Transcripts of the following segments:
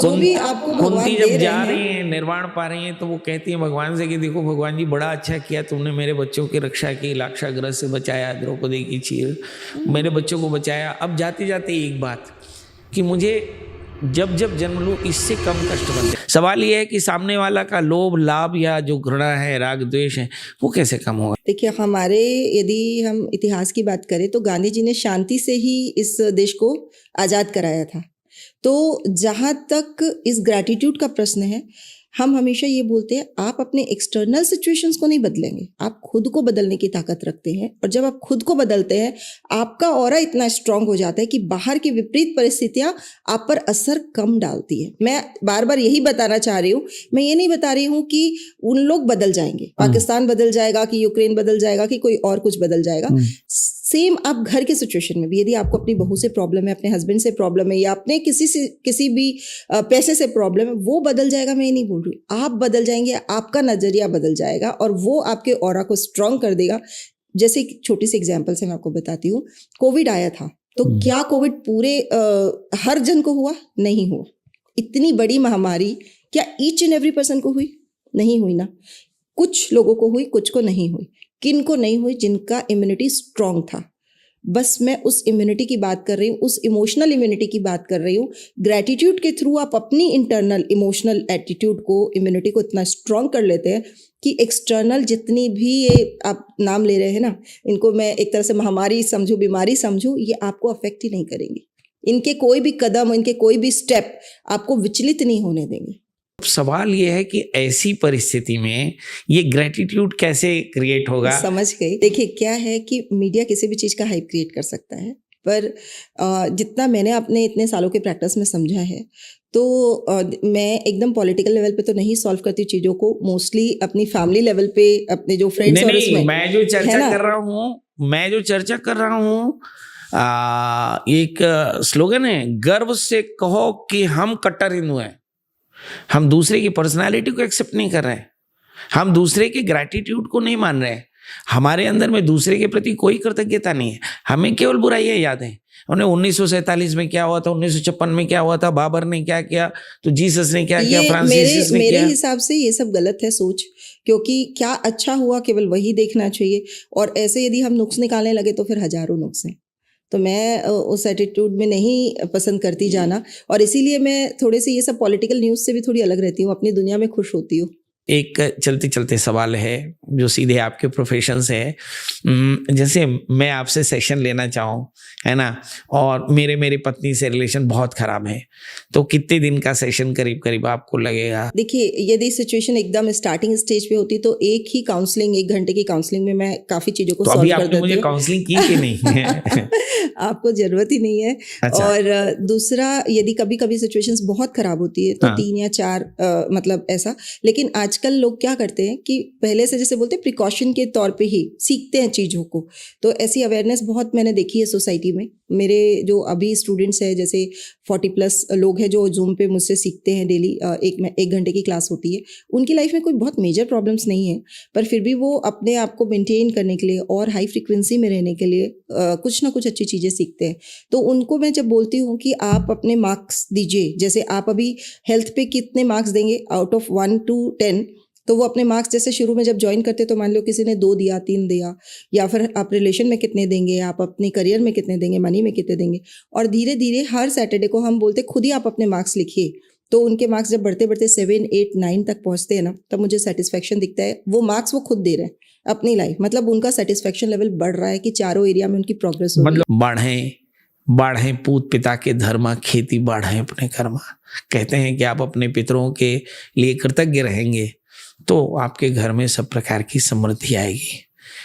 जो भी आपको भगवान कुंती दे जब जा रहे रही हैं, हैं, निर्वाण पा रही हैं, तो वो कहती है भगवान से कि देखो भगवान जी, बड़ा अच्छा किया तुमने, मेरे बच्चों की रक्षा की, लाक्षागृह से बचाया, द्रौपदी की चीर, मेरे बच्चों को बचाया। अब जाते जाते एक बात कि मुझे जब जब जन्म लूं इससे कम कष्ट बनते। सवाल यह है कि सामने वाला का लोभ, लाभ या जो घृणा है, राग द्वेष है, वो कैसे कम होगा? देखिए हमारे, यदि हम इतिहास की बात करें तो गांधी जी ने शांति से ही इस देश को आज़ाद कराया था। तो जहाँ तक इस ग्रैटिट्यूड का प्रश्न है, हम हमेशा ये बोलते हैं आप अपने एक्सटर्नल सिचुएशंस को नहीं बदलेंगे, आप खुद को बदलने की ताकत रखते हैं। और जब आप खुद को बदलते हैं, आपका ऑरा इतना स्ट्रांग हो जाता है कि बाहर की विपरीत परिस्थितियां आप पर असर कम डालती है। मैं बार बार यही बताना चाह रही हूँ, मैं ये नहीं बता रही हूँ कि उन लोग बदल जाएंगे, पाकिस्तान बदल जाएगा, कि यूक्रेन बदल जाएगा, कि कोई और कुछ बदल जाएगा। सेम आप घर के सिचुएशन में भी, यदि आपको अपनी बहू से प्रॉब्लम है, अपने हस्बैंड से प्रॉब्लम है, या अपने किसी भी पैसे से प्रॉब्लम है, वो बदल जाएगा मैं ये नहीं बोल रही, आप बदल जाएंगे, आपका नजरिया बदल जाएगा और वो आपके ऑरा को स्ट्रांग कर देगा। जैसे एक छोटी सी एग्जांपल से मैं आपको बताती हूँ, कोविड आया था, तो क्या कोविड पूरे हर जन को हुआ? नहीं हुआ। इतनी बड़ी महामारी क्या ईच एंड एवरी पर्सन को हुई? नहीं हुई ना। कुछ लोगों को हुई, कुछ को नहीं हुई। किन को नहीं हुई? जिनका इम्यूनिटी स्ट्रांग था। बस मैं उस इम्यूनिटी की बात कर रही हूँ, उस इमोशनल इम्यूनिटी की बात कर रही हूँ। ग्रैटिट्यूड के थ्रू आप अपनी इंटरनल इमोशनल एटीट्यूड को, इम्यूनिटी को इतना स्ट्रांग कर लेते हैं कि एक्सटर्नल जितनी भी ये आप नाम ले रहे हैं ना, इनको मैं एक तरह से महामारी समझूं, बीमारी समझूं, ये आपको अफेक्ट ही नहीं करेंगी। इनके कोई भी कदम, इनके कोई भी स्टेप आपको विचलित नहीं होने देंगे। सवाल ये है कि ऐसी परिस्थिति में ये ग्रेटिट्यूड कैसे क्रिएट होगा? समझ गई। देखिए क्या है कि मीडिया किसी भी चीज़ का हाइप क्रिएट कर सकता है, पर जितना मैंने अपने इतने सालों के प्रैक्टिस में समझा है, तो मैं एकदम पॉलिटिकल लेवल पे तो नहीं सॉल्व करती चीज़ों को, मोस्टली अपनी फैमिली लेवल पे, अपने जो फ्रेंड्स और उसमें मैं जो चर्चा कर रहा हूँ, एक स्लोगन है, गर्व से कहो कि हम कट्टर हिंदू हैं। हम दूसरे की पर्सनालिटी को एक्सेप्ट नहीं कर रहे हैं, हम दूसरे के ग्रैटिट्यूड को नहीं मान रहे हैं, हमारे अंदर में दूसरे के प्रति कोई कृतज्ञता नहीं है, हमें केवल बुराइयां याद हैं। उन्हें 1947 में क्या हुआ था, 1956 में क्या हुआ था, बाबर ने क्या किया, तो जीसस ने क्या किया, फ्रांसिस ने मेरे किया। हिसाब से ये सब गलत है सोच, क्योंकि क्या अच्छा हुआ केवल वही देखना चाहिए। और ऐसे यदि हम नुक्स निकालने लगे तो फिर हजारों नुक्स हैं। तो मैं उस एटीट्यूड में नहीं पसंद करती जाना, और इसीलिए मैं थोड़े से ये सब पॉलिटिकल न्यूज़ से भी थोड़ी अलग रहती हूँ, अपनी दुनिया में खुश होती हूँ। एक चलते चलते सवाल है जो सीधे आपके प्रोफेशन से है। जैसे मैं आपसे सेशन लेना चाहूँ, है ना, और मेरे पत्नी से रिलेशन बहुत खराब है, तो कितने दिन का सेशन करीब करीब आपको लगेगा? देखिए यदि सिचुएशन एकदम स्टार्टिंग स्टेज पे होती तो एक ही काउंसलिंग, 1 घंटे की काउंसलिंग में मैं काफ़ी चीज़ों को सॉल्व कर देती हूँ। मुझे काउंसलिंग की कि नहीं है? आपको जरूरत ही नहीं है। अच्छा। और दूसरा, यदि कभी कभी सिचुएशंस बहुत खराब होती है तो 3 या 4 मतलब ऐसा। लेकिन आजकल लोग क्या करते हैं कि पहले से, जैसे बोलते हैं, प्रिकॉशन के तौर पे ही सीखते हैं चीज़ों को। तो ऐसी अवेयरनेस बहुत मैंने देखी है सोसाइटी में। मेरे जो अभी स्टूडेंट्स हैं, जैसे 40+ लोग हैं जो जूम पे मुझसे सीखते हैं डेली, 1 घंटे की क्लास होती है। उनकी लाइफ में कोई बहुत मेजर प्रॉब्लम्स नहीं है, पर फिर भी वो अपने आप को मेंटेन करने के लिए और हाई फ्रिक्वेंसी में रहने के लिए कुछ ना कुछ अच्छी चीज़ें सीखते हैं। तो उनको मैं जब बोलती हूँ कि आप अपने मार्क्स दीजिए, जैसे आप अभी हेल्थ पे कितने मार्क्स देंगे आउट ऑफ 1 to 10, तो वो अपने मार्क्स जैसे शुरू में जब ज्वाइन करते तो मान लो किसी ने 2 दिया, 3 दिया, या फिर आप रिलेशन में कितने देंगे, आप अपने करियर में कितने देंगे, मनी में कितने देंगे। और धीरे धीरे हर सैटरडे को हम बोलते खुद ही आप अपने मार्क्स लिखिए। तो उनके मार्क्स जब बढ़ते बढ़ते 7, 8, 9 तक पहुंचते हैं ना, तब मुझे सेटिस्फेक्शन दिखता है। वो मार्क्स वो खुद दे रहे हैं अपनी लाइफ, मतलब उनका सेटिस्फेक्शन लेवल बढ़ रहा है कि चारों एरिया में उनकी प्रोग्रेस हो रही है। मतलब बाढ़े पूत पिता के धर्मा, खेती बाढ़े अपने कर्मा। कहते हैं कि आप अपने पितरों के लिए कृतज्ञ रहेंगे तो आपके घर में सब प्रकार की समृद्धि आएगी।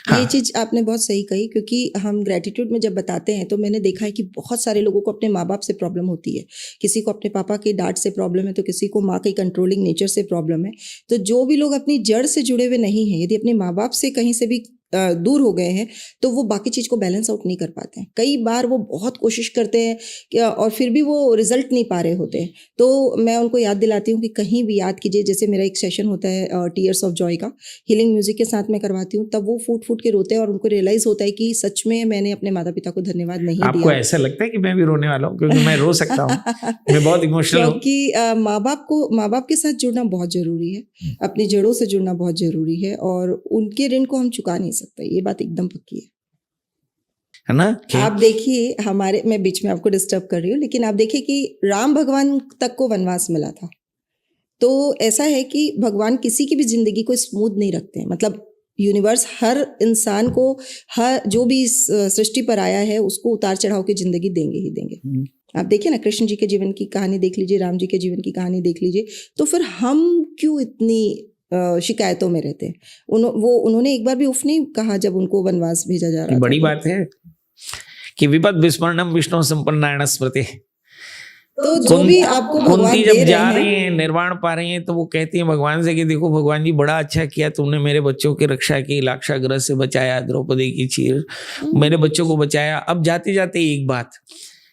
हाँ। ये चीज़ आपने बहुत सही कही, क्योंकि हम ग्रेटिट्यूड में जब बताते हैं तो मैंने देखा है कि बहुत सारे लोगों को अपने माँ बाप से प्रॉब्लम होती है। किसी को अपने पापा की डांट से प्रॉब्लम है, तो किसी को माँ की कंट्रोलिंग नेचर से प्रॉब्लम है। तो जो भी लोग अपनी जड़ से जुड़े हुए नहीं हैं, यदि अपने माँ बाप से कहीं से भी दूर हो गए हैं तो वो बाकी चीज़ को बैलेंस आउट नहीं कर पाते हैं। कई बार वो बहुत कोशिश करते हैं कि और फिर भी वो रिजल्ट नहीं पा रहे होते हैं। तो मैं उनको याद दिलाती हूँ कि कहीं भी याद कीजिए, जैसे मेरा एक सेशन होता है टीयर्स ऑफ जॉय का, हीलिंग म्यूजिक के साथ मैं करवाती हूँ, तब वो फूट फूट के रोते हैं और उनको रियलाइज होता है कि सच में मैंने अपने माता पिता को धन्यवाद नहीं आपको दिया। ऐसा लगता है कि मैं भी रोने वाला हूँ? क्योंकि मैं रो सकता हूँ, मैं बहुत इमोशनल हूँ। क्योंकि माँ बाप के साथ जुड़ना बहुत जरूरी है, अपनी जड़ों से जुड़ना बहुत जरूरी है और उनके ऋण को हम चुका नहीं सकते, ये बात एकदम पक्की है ना? आप देखिए हमारे, मैं बीच में आपको डिस्टर्ब कर रही हूँ, लेकिन आप देखिए कि राम भगवान तक को वनवास मिला था। तो ऐसा है कि भगवान किसी की भी जिंदगी को स्मूथ नहीं रखते हैं। मतलब यूनिवर्स हर इंसान को, हर जो भी इस सृष्टि पर आया है उसको उतार चढ़ाव की जिंदगी देंगे ही देंगे। आप देखिए ना, कृष्ण जी के जीवन की कहानी देख लीजिए, राम जी के जीवन की कहानी देख लीजिए, तो फिर हम क्यों इतनी शिकायतों में रहते हैं? उन्होंने एक बार भी उफ नहीं कहा जब उनको वनवास भेजा जा रहा था। बड़ी बात है कि विपद विस्मरणम विष्णु संपन्नारायण स्मृति। तो जो भी आपको भगवान कुंती दे जब जा रहे रही हैं, निर्वाण पा रही हैं, तो वो कहती है भगवान से कि देखो भगवान जी, बड़ा अच्छा किया तुमने, मेरे बच्चों की रक्षा की, लाक्षागृह से बचाया, द्रौपदी की चीर, मेरे बच्चों को बचाया। अब जाते जाते एक बात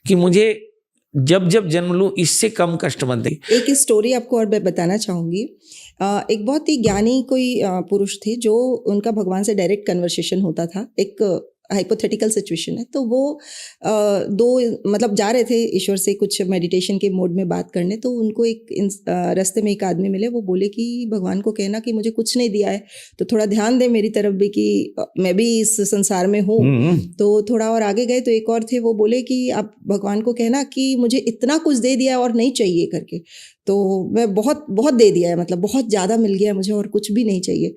कि मुझे जब जब जन्म लूं इससे कम कष्ट मत दे। एक स्टोरी आपको और मैं बताना चाहूंगी। एक बहुत ही ज्ञानी कोई पुरुष थे जो, उनका भगवान से डायरेक्ट कन्वर्सेशन होता था। एक हाइपोथेटिकल सिचुएशन है, तो वो दो मतलब जा रहे थे ईश्वर से कुछ मेडिटेशन के मोड में बात करने। तो उनको एक रास्ते में एक आदमी मिले, वो बोले कि भगवान को कहना कि मुझे कुछ नहीं दिया है, तो थोड़ा ध्यान दे मेरी तरफ भी कि मैं भी इस संसार में हूँ। तो थोड़ा और आगे गए तो एक और थे, वो बोले कि आप भगवान को कहना कि मुझे इतना कुछ दे दिया और नहीं चाहिए करके, तो मैं बहुत बहुत दे दिया है, मतलब बहुत ज़्यादा मिल गया मुझे और कुछ भी नहीं चाहिए।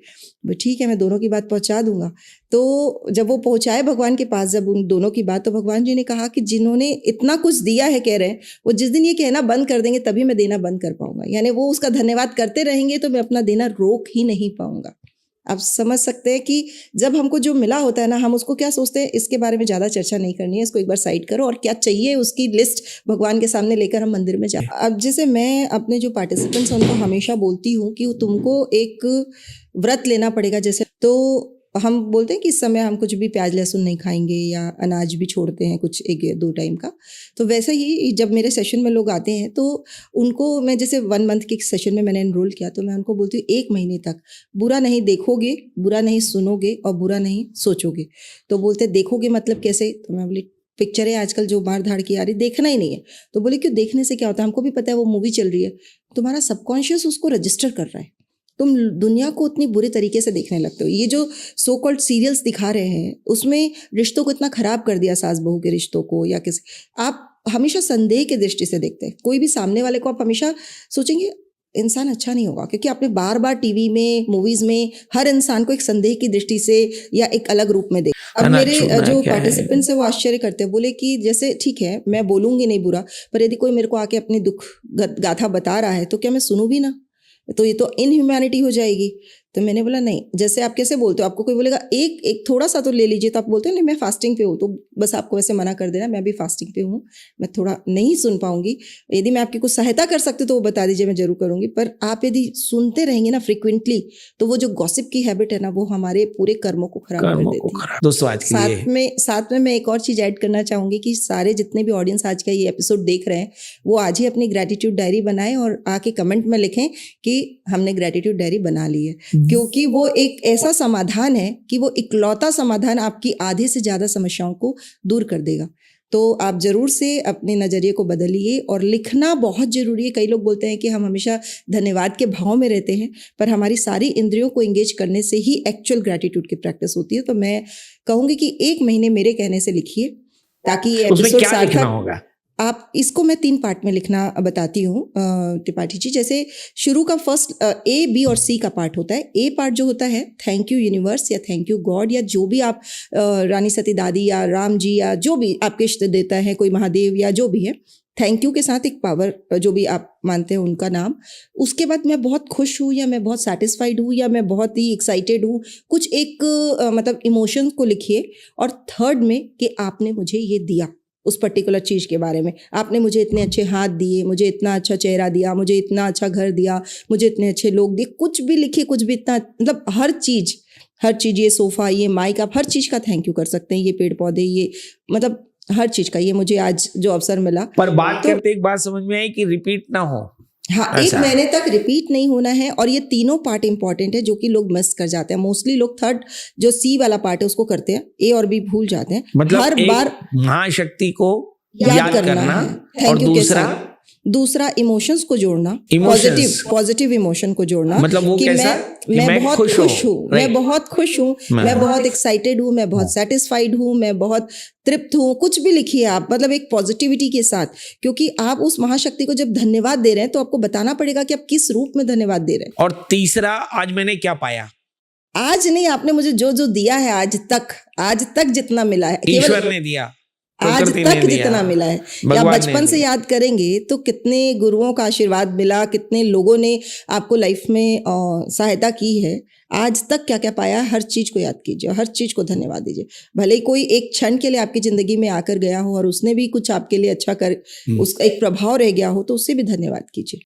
ठीक है, मैं दोनों की बात पहुंचा दूंगा। तो जब वो पहुंचाए भगवान के पास, जब उन दोनों की बात, तो भगवान जी ने कहा कि जिन्होंने इतना कुछ दिया है कह रहे हैं, वो जिस दिन ये कहना बंद कर देंगे तभी मैं देना बंद कर पाऊंगा। यानी वो उसका धन्यवाद करते रहेंगे तो मैं अपना देना रोक ही नहीं पाऊंगा। आप समझ सकते हैं कि जब हमको जो मिला होता है ना, हम उसको क्या सोचते हैं, इसके बारे में ज़्यादा चर्चा नहीं करनी है, इसको एक बार साइड करो और क्या चाहिए उसकी लिस्ट भगवान के सामने लेकर हम मंदिर में जाए। अब जैसे मैं अपने जो पार्टिसिपेंट्स हैं उनको हमेशा बोलती हूँ कि तुमको एक व्रत लेना पड़ेगा। जैसे तो हम बोलते हैं कि इस समय हम कुछ भी प्याज लहसुन नहीं खाएंगे या अनाज भी छोड़ते हैं कुछ 1-2 टाइम का। तो वैसे ही जब मेरे सेशन में लोग आते हैं तो उनको मैं, जैसे 1 मंथ के सेशन में मैंने एनरोल किया, तो मैं उनको बोलती हूँ 1 महीने तक बुरा नहीं देखोगे, बुरा नहीं सुनोगे और बुरा नहीं सोचोगे। तो बोलते देखोगे मतलब कैसे? तो मैं बोली पिक्चरें आजकल जो मार धाड़ की आ रही, देखना ही नहीं है। तो बोले क्यों, देखने से क्या होता है? हमको भी पता है वो मूवी चल रही है, तुम्हारा सबकॉन्शियस उसको रजिस्टर कर रहा है, तुम दुनिया को उतनी बुरे तरीके से देखने लगते हो। ये जो सो कॉल्ड सीरियल्स दिखा रहे हैं उसमें रिश्तों को इतना खराब कर दिया, सास बहू के रिश्तों को, या किसी, आप हमेशा संदेह की दृष्टि से देखते हैं। कोई भी सामने वाले को आप हमेशा सोचेंगे इंसान अच्छा नहीं होगा, क्योंकि आपने बार बार टीवी में, मूवीज में हर इंसान को एक संदेह की दृष्टि से या एक अलग रूप में देखा। अब मेरे जो पार्टिसिपेंट्स है वो आश्चर्य करते हैं, बोले कि जैसे ठीक है मैं बोलूंगी नहीं बुरा, पर यदि कोई मेरे को आके अपनी दुख गाथा बता रहा है तो क्या मैं सुनूं भी ना? तो ये तो इनह्यूमैनिटी हो जाएगी। तो मैंने बोला नहीं, जैसे आप कैसे बोलते हो, आपको कोई बोलेगा एक थोड़ा सा तो ले लीजिए, तो आप बोलते हो नहीं मैं फास्टिंग पे हूँ, तो बस आपको वैसे मना कर देना मैं भी फास्टिंग पे हूँ, मैं थोड़ा नहीं सुन पाऊंगी, यदि मैं आपकी कुछ सहायता कर सकती तो वो बता दीजिए, मैं जरूर करूंगी। पर आप यदि सुनते रहेंगे ना फ्रिक्वेंटली, तो वो जो गॉसिप की हैबिट है ना, वो हमारे पूरे कर्मों को खराब कर देती है। दोस्तों आज साथ में मैं एक और चीज ऐड करना चाहूंगी कि सारे जितने भी ऑडियंस आज का ये एपिसोड देख रहे हैं, वो आज ही अपनी ग्रेटिट्यूड डायरी बनाएं और आके कमेंट में लिखें कि हमने ग्रेटिट्यूड डायरी बना ली है, क्योंकि वो एक ऐसा समाधान है कि वो इकलौता समाधान आपकी आधे से ज्यादा समस्याओं को दूर कर देगा। तो आप जरूर से अपने नजरिए को बदलिए और लिखना बहुत जरूरी है। कई लोग बोलते हैं कि हम हमेशा धन्यवाद के भाव में रहते हैं, पर हमारी सारी इंद्रियों को एंगेज करने से ही एक्चुअल ग्रेटिट्यूड की प्रैक्टिस होती है। तो मैं कहूंगी कि 1 महीने मेरे कहने से लिखिए, ताकि ये एपिसोड सार्थक होगा। आप इसको मैं 3 पार्ट में लिखना बताती हूँ त्रिपाठी जी। जैसे शुरू का फर्स्ट A, B और C का पार्ट होता है। A पार्ट जो होता है थैंक यू यूनिवर्स या थैंक यू गॉड, या जो भी आप रानी सती दादी या राम जी या जो भी आपके इष्ट देता है, कोई महादेव या जो भी है, थैंक यू के साथ एक पावर जो भी आप मानते हैं उनका नाम। उसके बाद मैं बहुत खुश हूँ या मैं बहुत सेटिस्फाइड हूँ या मैं बहुत ही एक्साइटेड हूँ, कुछ एक मतलब इमोशंस को लिखिए। और थर्ड में कि आपने मुझे ये दिया, उस पर्टिकुलर चीज़ के बारे में, आपने मुझे इतने अच्छे हाथ दिए, मुझे इतना अच्छा चेहरा दिया, मुझे इतना अच्छा घर दिया, मुझे इतने अच्छे लोग दिए, कुछ भी लिखिए, कुछ भी, इतना मतलब हर चीज़ हर चीज़, ये सोफ़ा, ये माइक, आप हर चीज़ का थैंक यू कर सकते हैं, ये पेड़ पौधे, ये मतलब हर चीज़ का, ये मुझे आज जो अवसर मिला। पर बात तो करते एक बात समझ में आई कि रिपीट ना हो। हाँ, एक ऐसा। महीने तक रिपीट नहीं होना है, और ये तीनों पार्ट इंपॉर्टेंट है जो कि लोग मिस कर जाते हैं। मोस्टली लोग थर्ड जो सी वाला पार्ट है उसको करते हैं, ए और बी भूल जाते हैं। मतलब हर एक बार महाशक्ति को याद करना है और थैंक यू के दूसरा साथ। दूसरा इमोशंस को जोड़ना, Emotions। पॉजिटिव इमोशन को जोड़ना, मतलब वो कि कैसा? कि मैं मैं बहुत खुश खुश हूँ, हूँ, मैं right। बहुत खुश हूँ, मैं बहुत एक्साइटेड हूँ, मैं बहुत सेटिस्फाइड हूँ, मैं बहुत तृप्त हूँ, कुछ भी लिखिए आप, मतलब एक पॉजिटिविटी के साथ, क्योंकि आप उस महाशक्ति को जब धन्यवाद दे रहे हैं तो आपको बताना पड़ेगा कि आप किस रूप में धन्यवाद दे रहे हैं। और तीसरा, आज मैंने क्या पाया? आज नहीं, आपने मुझे जो जो दिया है आज तक जितना मिला है, केवल ईश्वर ने दिया, आज प्रकृति ने तक दिया, जितना मिला है, या भगवान ने बचपन से दिया। याद करेंगे तो कितने गुरुओं का आशीर्वाद मिला, कितने लोगों ने आपको लाइफ में सहायता की है, आज तक क्या क्या पाया, हर चीज को याद कीजिए, हर चीज को धन्यवाद दीजिए। भले ही कोई एक क्षण के लिए आपकी जिंदगी में आकर गया हो और उसने भी कुछ आपके लिए अच्छा कर, उसका एक प्रभाव रह गया हो, तो उससे भी धन्यवाद कीजिए।